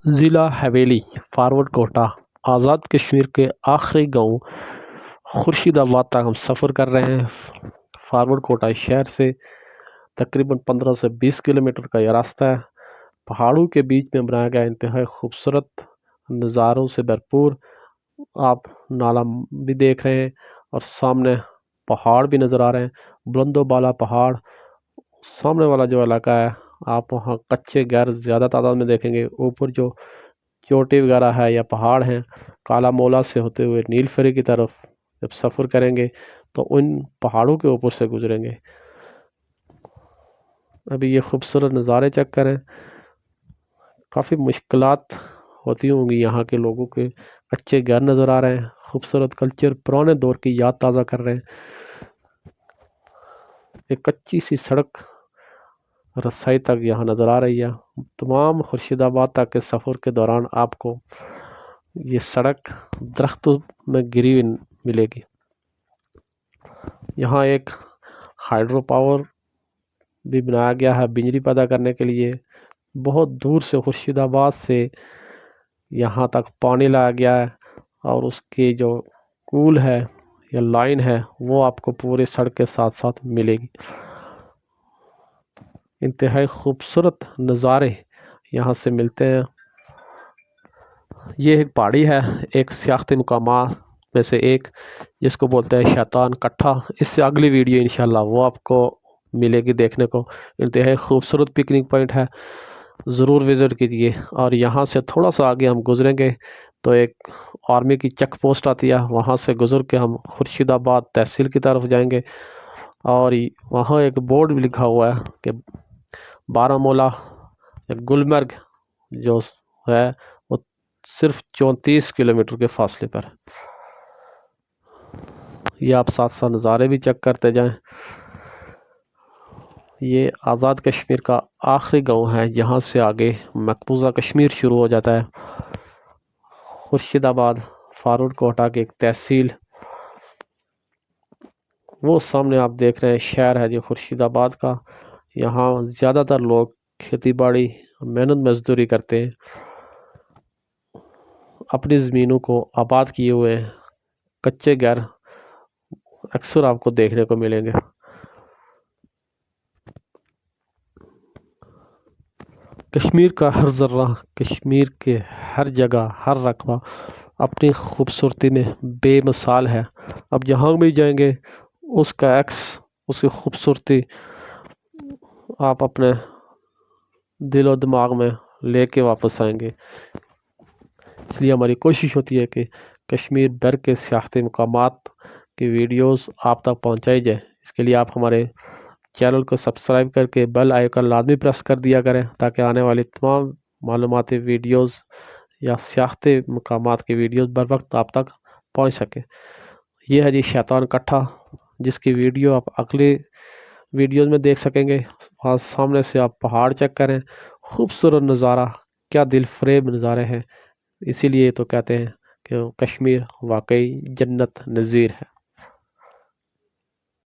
ضلع حویلی forward quota Azad Kashmir کے آخری گاؤں خورشید آباد تک ہم سفر کر رہے ہیں۔ فارورڈ کوٹا شہر سے تقریباً 15 سے 20 کلومیٹر کا یہ راستہ ہے۔ پہاڑوں کے بیچ میں بنایا گیا انتہائی خوبصورت نظاروں سے بھرپور آپ نالا بھی دیکھ رہے ہیں اور سامنے پہاڑ بھی نظر آ رہے ہیں، بلند و بالا پہاڑ۔ سامنے والا جو علاقہ ہے آپ وہاں کچے گھر زیادہ تعداد میں دیکھیں گے۔ اوپر جو چوٹی وغیرہ ہے یا پہاڑ ہیں، کالا مولا سے ہوتے ہوئے نیل فری کی طرف جب سفر کریں گے تو ان پہاڑوں کے اوپر سے گزریں گے۔ ابھی یہ خوبصورت نظارے چیک کریں، کافی مشکلات ہوتی ہوں گی یہاں کے لوگوں کے، کچے گھر نظر آ رہے ہیں، خوبصورت کلچر، پرانے دور کی یاد تازہ کر رہے ہیں۔ ایک کچی سی سڑک رسائی تک یہاں نظر آ رہی ہے۔ تمام خورشید آباد تک کے سفر کے دوران آپ کو یہ سڑک درختوں میں گری ہوئی ملے گی۔ یہاں ایک ہائیڈرو پاور بھی بنایا گیا ہے بجلی پیدا کرنے کے لیے۔ بہت دور سے خورشید آباد سے یہاں تک پانی لایا گیا ہے اور اس کی جو کول ہے یا لائن ہے وہ آپ کو پورے سڑک کے ساتھ ساتھ ملے گی۔ انتہائی خوبصورت نظارے یہاں سے ملتے ہیں۔ یہ ایک پہاڑی ہے، ایک سیاحتی مقامات میں سے ایک، جس کو بولتے ہیں شیطان کٹھا۔ اس سے اگلی ویڈیو انشاءاللہ وہ آپ کو ملے گی دیکھنے کو۔ انتہائی خوبصورت پکنک پوائنٹ ہے، ضرور وزٹ کیجیے۔ اور یہاں سے تھوڑا سا آگے ہم گزریں گے تو ایک آرمی کی چیک پوسٹ آتی ہے، وہاں سے گزر کے ہم خورشید آباد تحصیل کی طرف جائیں گے۔ اور وہاں ایک بورڈ بھی لکھا ہوا ہے کہ بارہمولہ گلمرگ جو ہے وہ صرف 34 کلومیٹر کے فاصلے پر ہے۔ یہ آپ ساتھ ساتھ نظارے بھی چیک کرتے جائیں۔ یہ آزاد کشمیر کا آخری گاؤں ہے، یہاں سے آگے مقبوضہ کشمیر شروع ہو جاتا ہے۔ خورشید آباد فارورڈ کوٹا کی ایک تحصیل، وہ سامنے آپ دیکھ رہے ہیں شہر ہے جو خورشید آباد کا۔ یہاں زیادہ تر لوگ کھیتی باڑی محنت مزدوری کرتے ہیں، اپنی زمینوں کو آباد کیے ہوئے ہیں۔ کچے گھر اکثر آپ کو دیکھنے کو ملیں گے۔ کشمیر کا ہر ذرہ، کشمیر کے ہر جگہ، ہر رقبہ اپنی خوبصورتی میں بے مثال ہے۔ اب جہاں بھی جائیں گے اس کا عکس، اس کی خوبصورتی آپ اپنے دل و دماغ میں لے کے واپس آئیں گے۔ اس لیے ہماری کوشش ہوتی ہے کہ کشمیر بھر کے سیاحتی مقامات کی ویڈیوز آپ تک پہنچائی جائے۔ اس کے لیے آپ ہمارے چینل کو سبسکرائب کر کے بیل آئیکن لازمی پریس کر دیا کریں تاکہ آنے والی تمام معلوماتی ویڈیوز یا سیاحتی مقامات کی ویڈیوز بر وقت آپ تک پہنچ سکے۔ یہ ہے جی شیطان کٹھا، جس کی ویڈیو آپ اگلی ویڈیوز میں دیکھ سکیں گے۔ وہاں سامنے سے آپ پہاڑ چیک کریں، خوبصورت نظارہ، کیا دل فریب نظارے ہیں۔ اسی لیے تو کہتے ہیں کہ کشمیر واقعی جنت نظیر ہے۔